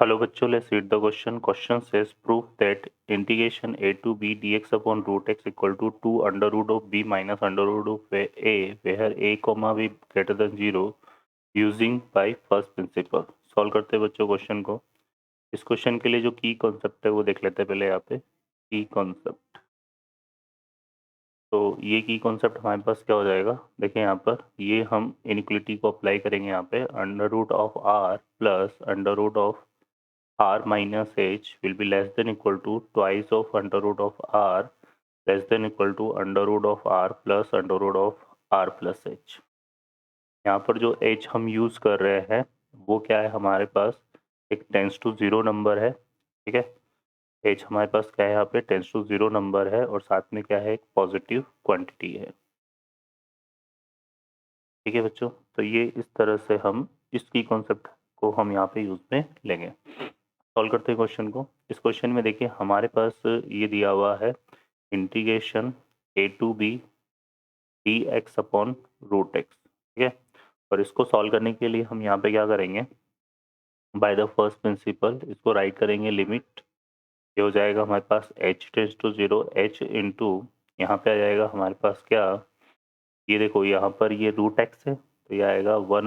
Hello बच्चों, let's read the question. Question says prove that integration a to b dx upon root x equal to 2 under root of b minus under root of a where a comma b greater than 0 using by first principle. Solve करते हैं बच्चों question को. इस question के लिए जो की concept है वो देख लेते हैं पहले यहाँ पे. की कॉन्सेप्ट, तो ये की कॉन्सेप्ट हमारे पास क्या हो जाएगा, देखें यहाँ पर ये हम इनइक्वलिटी को अप्लाई करेंगे यहाँ पे. Under root of R plus under root of r minus h will be less than equal to twice of under root of r less than equal to under root of r plus under root of r plus h. यहाँ पर जो h हम use कर रहे हैं वो क्या है, हमारे पास एक टेंस टू ज़ीरो नंबर है. ठीक है, h हमारे पास क्या है यहाँ पे, टेंस टू ज़ीरो नंबर है और साथ में क्या है, एक पॉजिटिव क्वांटिटी है. ठीक है बच्चों, तो ये इस तरह से हम इसकी कॉन्सेप्ट को हम यहाँ पे यूज़ में लेंगे. सॉल्व करते हैं क्वेश्चन को. इस क्वेश्चन में देखिए हमारे पास ये दिया हुआ है integration a to B D X upon root X. ठीक है, और इसको सॉल्व करने के लिए हम यहाँ पे क्या करेंगे, बाय द फर्स्ट प्रिंसिपल इसको राइट करेंगे लिमिट. ये हो जाएगा हमारे पास h tends to zero h into यहाँ पे आ जाएगा हमारे पास क्या, ये देखो यहाँ पर ये रूट एक्स है तो ये आएगा one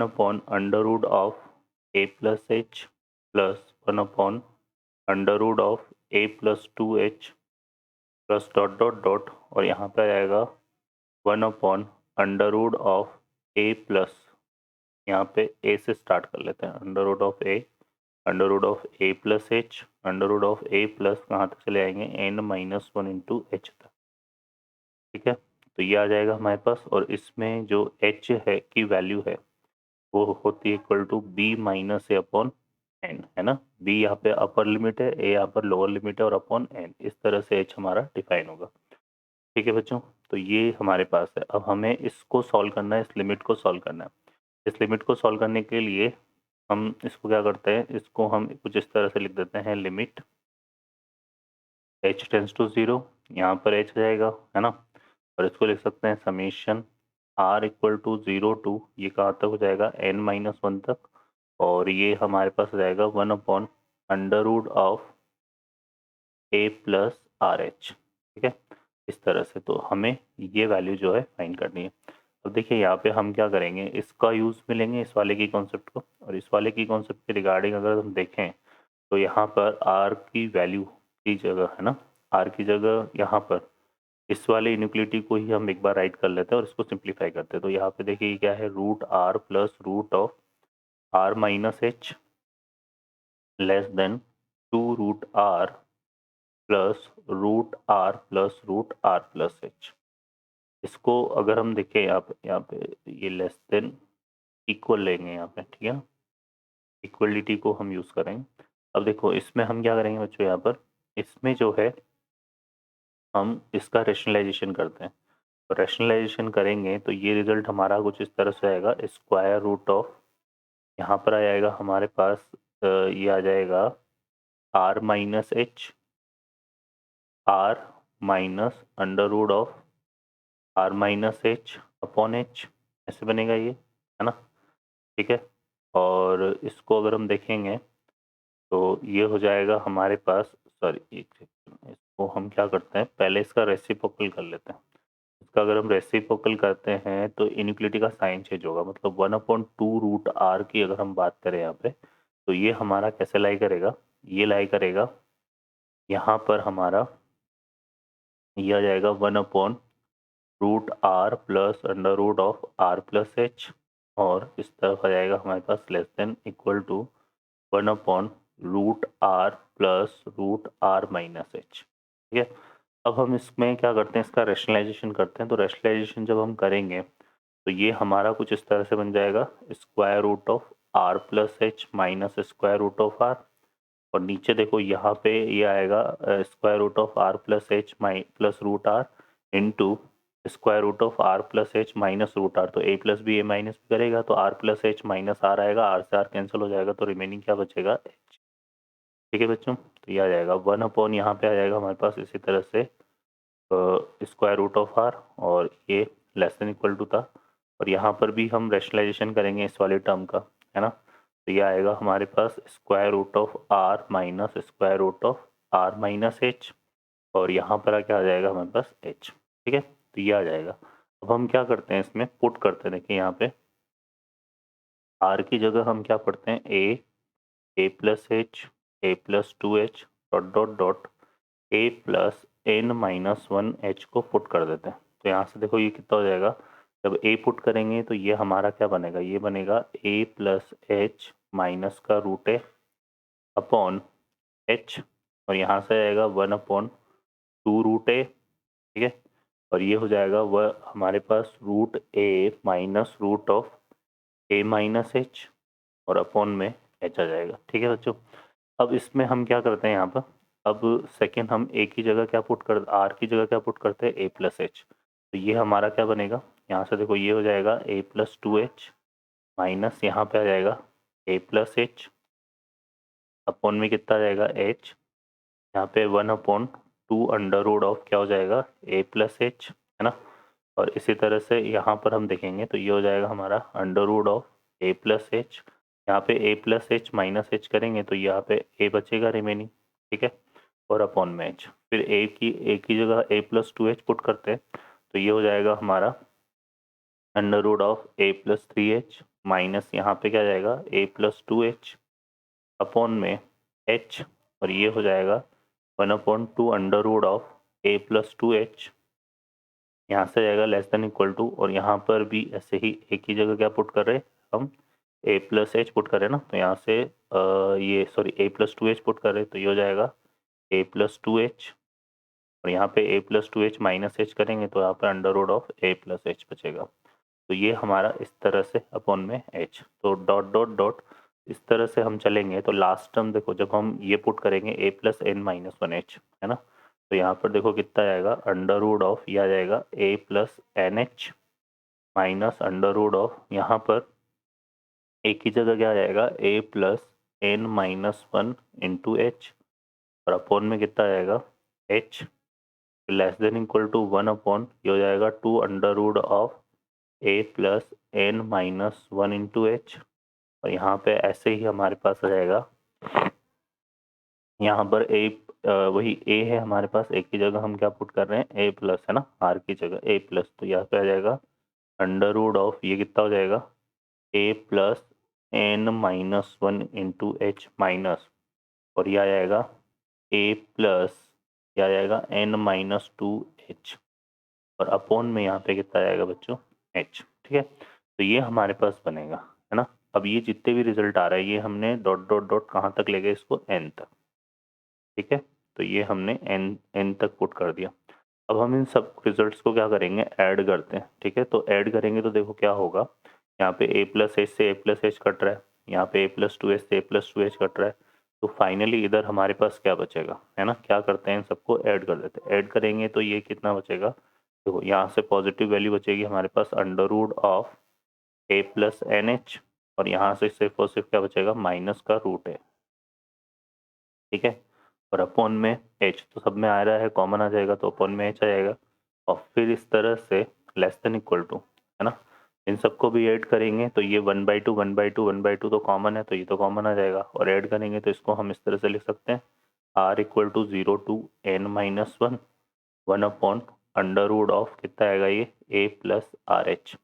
upon under root of a plus H plus one upon under root of a plus two H plus dot dot dot और यहाँ पे आ जाएगा one upon under root of a plus, यहाँ पे a से स्टार्ट कर लेते हैं, under root of a under root of a plus H under root of a plus कहाँ तक चले आएंगे n minus one into H तक. ठीक है, तो ये आ जाएगा हमारे पास और इसमें जो h है की वैल्यू है वो होती है equal to b minus A upon N, है ना. b यहाँ पे अपर लिमिट है, a यहाँ पर लोअर लिमिट है और अपॉन n, इस तरह से h हमारा डिफाइन होगा. ठीक है बच्चों, तो ये हमारे पास है. अब हमें इसको सॉल्व करना है, इस लिमिट को सॉल्व करना है. इस लिमिट को सॉल्व करने के लिए हम इसको क्या करते हैं, इसको हम कुछ इस तरह से लिख देते हैं limit h tends to zero, यहाँ पर h जाएगा, है ना. और इसको लिख सकते हैं summation r equal to zero to, ये कहाँ तक हो जाएगा n माइनस वन तक, और ये हमारे पास हो जाएगा one upon under root of a plus R H. ठीक है, इस तरह से. तो हमें ये वैल्यू जो है फाइंड करनी है. अब देखिए यहाँ पे हम क्या करेंगे, इसका यूज़ में लेंगे इस वाले की कॉन्सेप्ट को, और इस वाले की कॉन्सेप्ट के रिगार्डिंग अगर हम देखें तो यहाँ पर r की वैल्यू की जगह, है ना, r की जगह यहाँ पर इस वाले इनइक्वलिटी को ही हम एक बार राइट कर लेते हैं और इसको सिंप्लीफाई करते हैं. तो यहाँ पे देखिए क्या है, root r plus root of r minus H less than two root r plus root r plus root r plus H. इसको अगर हम देखें यहाँ पे ये लेस देन इक्वल लेंगे यहाँ पे. ठीक है, इक्वलिटी को हम यूज़ करेंगे. अब देखो इसमें हम क्या करेंगे बच्चों, यहाँ पर इसमें जो है हम इसका रैशनलाइजेशन करते हैं. तो रैशनलाइजेशन करेंगे तो ये रिजल्ट हमारा कुछ इस तरह से आएगा, स्क्वायर रूट ऑफ, यहाँ पर आ जाएगा हमारे पास ये आ जाएगा r minus H r minus under root of r minus H upon H, ऐसे बनेगा ये, है ना. ठीक है, और इसको अगर हम देखेंगे तो ये हो जाएगा हमारे पास, सॉरी एक सेकंड, इसको हम क्या करते हैं पहले इसका रेसिप्रोकल कर लेते हैं. इसका अगर हम रेसिप्रोकल करते हैं तो इनइक्वलिटी का साइन चेंज होगा, मतलब one upon two root R की अगर हम बात करें यहाँ पे तो ये हमारा कैसे लाई करेगा, ये लाई करेगा यहाँ पर हमारा ये आ जाएगा one upon root R plus under root of R plus H, और इस तरफ आ जाएगा हमारे पास less than equal to one upon root R plus root R minus H. ठीक है, अब हम इसमें क्या करते हैं, इसका रैशनलाइजेशन करते हैं. तो रैशनलाइजेशन जब हम करेंगे तो ये हमारा कुछ इस तरह से बन जाएगा, square root of R plus H minus square root of R, और नीचे देखो यहाँ पे ये आएगा square root of R plus H plus root R into square root of R plus H minus root R. तो A plus B A minus B करेगा तो R plus H minus R आएगा, आर से R cancel हो जाएगा तो remaining क्या बचेगा, एच. ठीक है बच्चों, तो ये आ जाएगा वन अपॉन, यहाँ पे आ जाएगा हमारे पास इसी तरह से स्क्वायर रूट ऑफ आर, और ये लेस देन इक्वल टू था, और यहाँ पर भी हम रैशनलाइजेशन करेंगे इस वाले टर्म का, है ना. तो ये आएगा हमारे पास square root of R minus square root of R minus H, और यहाँ पर क्या आ जाएगा हमारे पास एच। ठीक है, तो ये आ जाएगा। अब हम क्या करते हैं, इसमें पुट करते हैं। देखिए यहाँ पे आर की जगह हम क्या पढ़ते हैं, A plus H, A plus two H dot dot dot A plus N minus one H को पुट कर देते हैं। तो यहाँ से देखो ये कितना हो जाएगा, जब ए पुट करेंगे तो ये हमारा क्या बनेगा, ये बनेगा ए प्लस एच माइनस का रूट ए अपॉन एच, और यहाँ से आएगा one upon two root A. ठीक है, और ये हो जाएगा वह हमारे पास root A minus root of A minus H, और अपॉन में एच आ जाएगा। ठीक है बच्चों, अब इसमें हम क्या करते हैं यहाँ पर, अब सेकेंड हम ए की जगह क्या पुट कर, आर की जगह क्या पुट करते हैं, ए प्लस एच। तो ये हमारा क्या बनेगा, यहाँ से देखो ये हो जाएगा A plus two H minus यहाँ पे आ जाएगा ए प्लस एच, अपॉन में कितना आ जाएगा एच, यहाँ पे one upon two under root of क्या हो जाएगा ए प्लस एच, है ना। और इसी तरह से यहाँ पर हम देखेंगे तो ये हो जाएगा हमारा under root of A plus H, यहाँ पे A plus H minus H करेंगे तो यहाँ पे ए बचेगा रिमेनिंग। ठीक है, और अपॉन में एच, फिर ए की जगह A plus two H put करते हैं तो ये हो जाएगा हमारा under root of A plus three H minus यहाँ पे क्या जाएगा A plus two H upon में एच, और ये हो जाएगा one upon two under root of A plus two H, यहाँ से जाएगा लेस देन इक्वल टू, और यहाँ पर भी ऐसे ही एक ही जगह क्या पुट कर रहे हैं हम, ए प्लस एच पुट कर रहे हैं ना, तो यहाँ से ये सॉरी ए प्लस टू एच पुट कर रहे हैं तो ये हो जाएगा ए प्लस टू एच, और यहाँ पे A plus two H minus H करेंगे तो यहाँ पे under root of A plus H बचेगा। तो ये हमारा इस तरह से अपॉन में एच, तो डॉट डॉट डॉट इस तरह से हम चलेंगे तो लास्ट टर्म देखो जब हम ये पुट करेंगे A plus N minus one H, है ना, तो यहाँ पर देखो कितना आएगा अंडर रूट ऑफ, यह आ जाएगा A plus N H minus under root of, यहाँ पर एक ही जगह क्या आ जाएगा A plus N minus one into H, और अपॉन में कितना आएगा H less than equal to one upon ये हो जाएगा two under root of A plus N minus one into H, और यहाँ पे ऐसे ही हमारे पास आ जाएगा, यहाँ पर ए वही ए है हमारे पास, एक की जगह हम क्या पुट कर रहे हैं ए प्लस, है ना, आर की जगह ए प्लस, तो यहाँ पे आ जाएगा अंडर रूट ऑफ ये कितना हो जाएगा A plus N minus one into H minus, और यह आ जाएगा ए प्लस यह आ जाएगा एन माइनस टू एच, और अपॉन में यहाँ पे कितना आएगा बच्चों एच। ठीक है, तो ये हमारे पास बनेगा, है ना। अब ये जितने भी रिजल्ट आ रहा है ये हमने डॉट डॉट डॉट कहाँ तक ले गए इसको एन तक। ठीक है, तो ये हमने एन तक पुट कर दिया। अब हम इन सब रिजल्ट्स को क्या करेंगे, ऐड करते हैं। ठीक है, तो ऐड करेंगे तो देखो क्या होगा, यहाँ पे ए प्लस एच से ए प्लस एच कट रहा है, यहाँ पे ए प्लस टू एच से ए प्लस टू एच कट रहा है, तो फाइनली इधर हमारे पास क्या बचेगा, है ना, क्या करते हैं इन सबको ऐड कर देते हैं। ऐड करेंगे तो ये कितना बचेगा, देखो यहाँ से पॉजिटिव वैल्यू बचेगी हमारे पास under root of A plus N H, और यहाँ से सिर्फ और सिर्फ क्या बचेगा माइनस का रूट है। ठीक है, और अपॉन में एच, तो सब में आ रहा है कॉमन आ जाएगा तो अपॉन में एच आ जाएगा, और फिर इस तरह से लेस देन इक्वल टू, है ना, इन सबको भी ऐड करेंगे तो ये one by two one by two one by two तो कॉमन है तो ये तो कॉमन आ जाएगा, और ऐड करेंगे तो इसको हम इस तरह से लिख सकते हैं R equal to zero to N minus one one upon under root of कितना आएगा ये ए प्लस आर एच।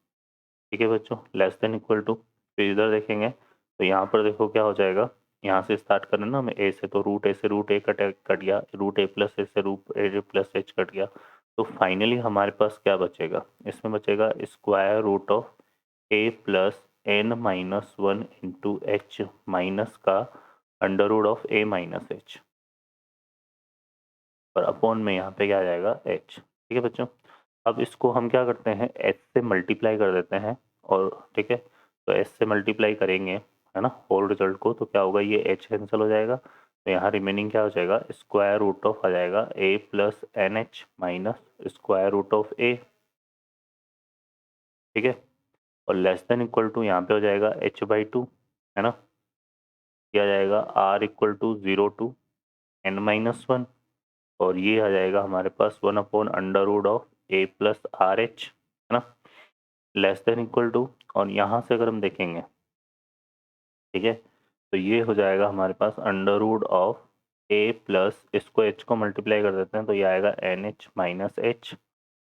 ठीक है बच्चों, लेस देन इक्वल टू, फिर इधर देखेंगे तो यहाँ पर देखो क्या हो जाएगा, यहाँ से स्टार्ट करना ना हमें ए से, तो रूट ए से रूट ए कट गया, रूट ए प्लस ए से root A plus H cut गया, तो फाइनली हमारे पास क्या बचेगा, इसमें बचेगा square root of A plus N minus one into H minus का under root of A minus H, और अपॉन में यहाँ पे क्या आ जाएगा एच। ठीक है बच्चों, अब इसको हम क्या करते हैं एच से मल्टीप्लाई कर देते हैं, और ठीक है तो एच से मल्टीप्लाई करेंगे, है ना, होल रिजल्ट को, तो क्या होगा ये एच कैंसिल हो जाएगा, तो यहाँ रिमेनिंग क्या हो जाएगा स्क्वायर रूट ऑफ आ जाएगा A plus N H minus square root of A. ठीक है, और लेस देन इक्वल टू यहाँ पे हो जाएगा एच बाई टू, है ना, ये आ जाएगा R equal to zero to N minus one, और ये आ जाएगा हमारे पास one upon under root of A plus R H, है ना, लेस देन इक्वल टू, और यहाँ से अगर हम देखेंगे, ठीक है, तो ये हो जाएगा हमारे पास under root of A plus, इसको एच को मल्टीप्लाई कर देते हैं तो ये आएगा एन एच माइनस एच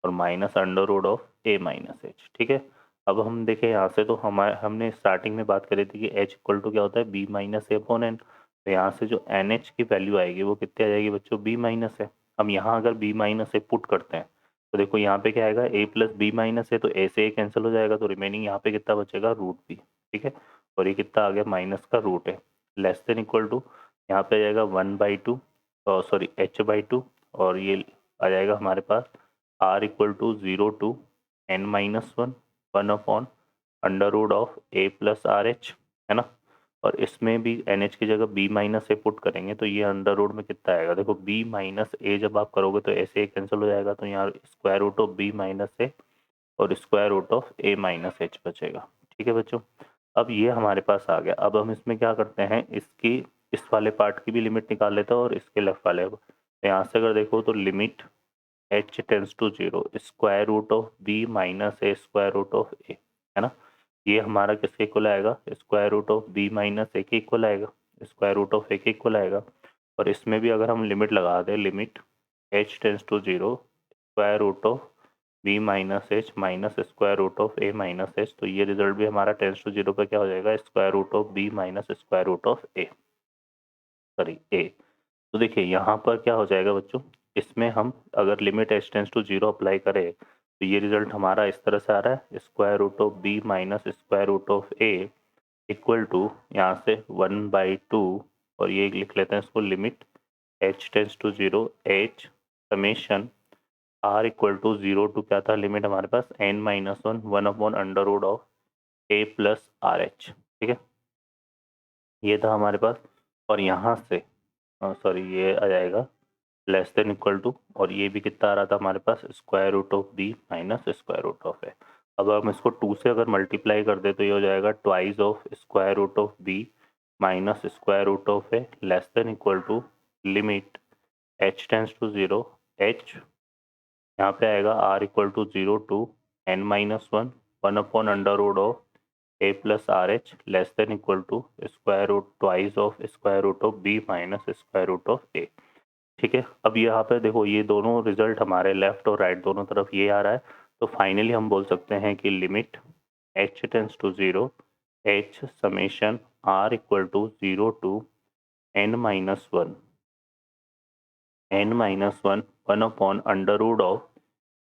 और minus under root of A minus H. ठीक है, अब हम देखें यहाँ से, तो हमने स्टार्टिंग में बात करी थी कि एच इक्वल टू क्या होता है, B minus A upon N. तो यहाँ से जो एन एच की वैल्यू आएगी वो कितनी आ जाएगी बच्चों, बी माइनस है। हम यहाँ अगर बी माइनस ए पुट करते हैं तो देखो यहाँ पे क्या आएगा, ए प्लस बी माइनस है, तो ए से ए कैंसिल हो जाएगा, तो रिमेनिंग यहाँ पे कितना बचेगा, रूट बी। ठीक है, और ये कितना आ गया, माइनस का रूट है, लेस देन इक्वल टू, यहाँ पे आ जाएगा 1/2, सॉरी एच बाई टू, और ये आ जाएगा हमारे पास R equal to 0 to N minus one, 1 upon under root of A plus R H, है ना। और इसमें भी एन एच की जगह बी माइनस ए पुट करेंगे तो ये अंडर रूट में कितना आएगा, देखो बी माइनस ए जब आप करोगे तो ऐसे कैंसिल हो जाएगा, तो यहाँ square root of B minus A और square root of A minus H बचेगा। ठीक है बच्चों, अब ये हमारे पास आ गया। अब हम इसमें क्या करते हैं, इसकी इस वाले पार्ट की भी लिमिट निकाल लेते हैं और इसके लेफ्ट वाले, तो यहाँ से अगर देखो तो limit h tends to 0 square root of b minus A square root of A, है ना। ये हमारा किसके इक्वल आएगा, square root of b minus A के इक्वल आएगा, स्क्वायर रूट ऑफ ए के इक्वल आएगा। और इसमें भी अगर हम लिमिट लगा दें, limit h tends to 0 square root of b minus H minus square root of A minus H, तो ये रिजल्ट भी हमारा टेंस टू 0 पे क्या हो जाएगा, square root of b minus square root of A, sorry A. तो देखिए यहाँ पर क्या हो जाएगा बच्चों, इसमें हम अगर limit h tends to 0 apply करें तो ये रिजल्ट हमारा इस तरह से आ रहा है, square root of b minus square root of A equal to यहाँ से 1/2, और ये लिख लेते हैं इसको, limit h tends to 0 h summation r equal to 0 to क्या था, लिमिट हमारे पास n minus one, 1 upon under root of a plus R H. ठीक है, ये था हमारे पास। और यहाँ से सॉरी ये आ जाएगा लेस देन इक्वल टू, और ये भी कितना आ रहा था हमारे पास, square root of B minus square root of A. अब हम इसको 2 से अगर मल्टीप्लाई कर दे तो ये हो जाएगा twice of square root of B minus square root of A less than equal to limit h tends to 0 h, यहाँ पे आएगा r equal to 0 to n minus one, 1 upon under root of A plus R H less than equal to square root twice of square root of B minus square root of A. ठीक है, अब यहाँ पे देखो ये दोनों result हमारे left और राइट दोनों तरफ ये आ रहा है, तो फाइनली हम बोल सकते हैं कि limit h tends to 0 h summation r equal to 0 to n minus one, one upon under root of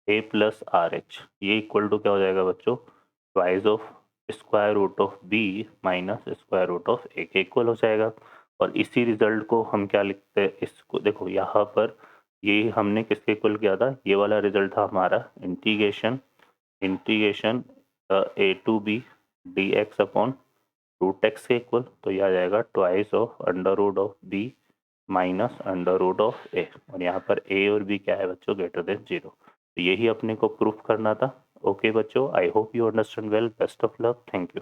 A plus R H, ये इक्वल टू क्या हो जाएगा बच्चों, twice of square root of B minus square root of A के equal हो जाएगा। और इसी रिजल्ट को हम क्या लिखते हैं, इसको देखो यहाँ पर ये हमने किसके इक्वल किया था, ये वाला रिजल्ट था हमारा integration integration A to B D X upon root X के इक्वल, तो यह आ जाएगा twice of under root of B minus under root of A, और यहाँ पर ए और बी क्या है बच्चों, ग्रेटर देन 0। तो यही अपने को प्रूफ करना था। ओके बच्चों, I hope you understand well, best of luck, thank you.